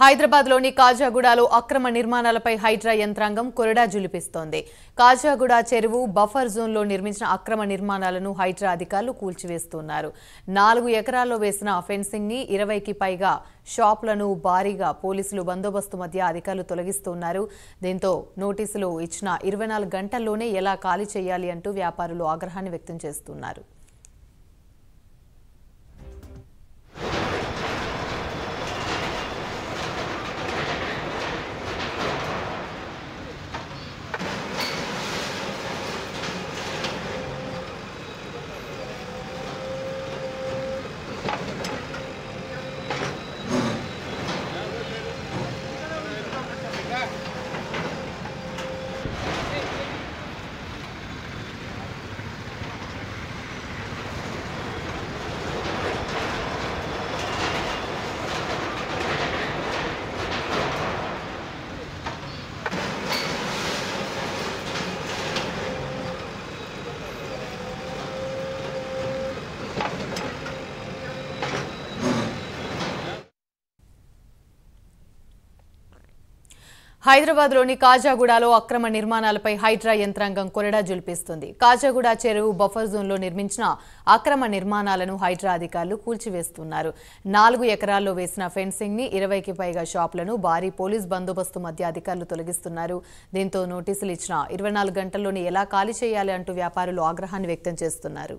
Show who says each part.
Speaker 1: హైదరాబాద్లోని కాజాగూడలో అక్రమ నిర్మాణాలపై హైడ్రా యంత్రాంగం కొరడా జులిపిస్తోంది. కాజాగూడ చెరువు బఫర్ జోన్లో నిర్మించిన అక్రమ నిర్మాణాలను హైడ్రా అధికారులు కూల్చివేస్తున్నారు. 4 ఎకరాల్లో వేసిన ఫెన్సింగ్ ని 20కి పైగా షాపులను భారీగా పోలీసులు బందోబస్తు మధ్య అధికారులు తొలగిస్తున్నారు. దీంతో నోటీసులు ఇచ్చిన 24 గంటల్లోనే ఎలా ఖాళీ చేయాలి అంటూ వ్యాపారులు ఆగ్రహాన్ని వ్యక్తం చేస్తున్నారు. హైదరాబాద్లోని కాజాగూడలో అక్రమ నిర్మాణాలపై హైడ్రా యంత్రాంగం కొరడా జులిపిస్తుంది. కాజాగూడ చెరువు బఫర్ జోన్లో నిర్మించిన అక్రమ నిర్మాణాలను హైడ్రా అధికారులు కూల్చివేస్తున్నారు. 4 ఎకరాల్లో వేసిన ఫెన్సింగ్ ని 20కి పైగా షాపులను భారీ పోలీస్ బందోబస్తు మధ్య అధికారులు తొలగిస్తున్నారు. దీంతో నోటీసులు ఇచ్చిన 24 గంటల్లోనే ఎలా ఖాళీ చేయాలి అంటూ వ్యాపారులు ఆగ్రహాన్ని వ్యక్తం చేస్తున్నారు.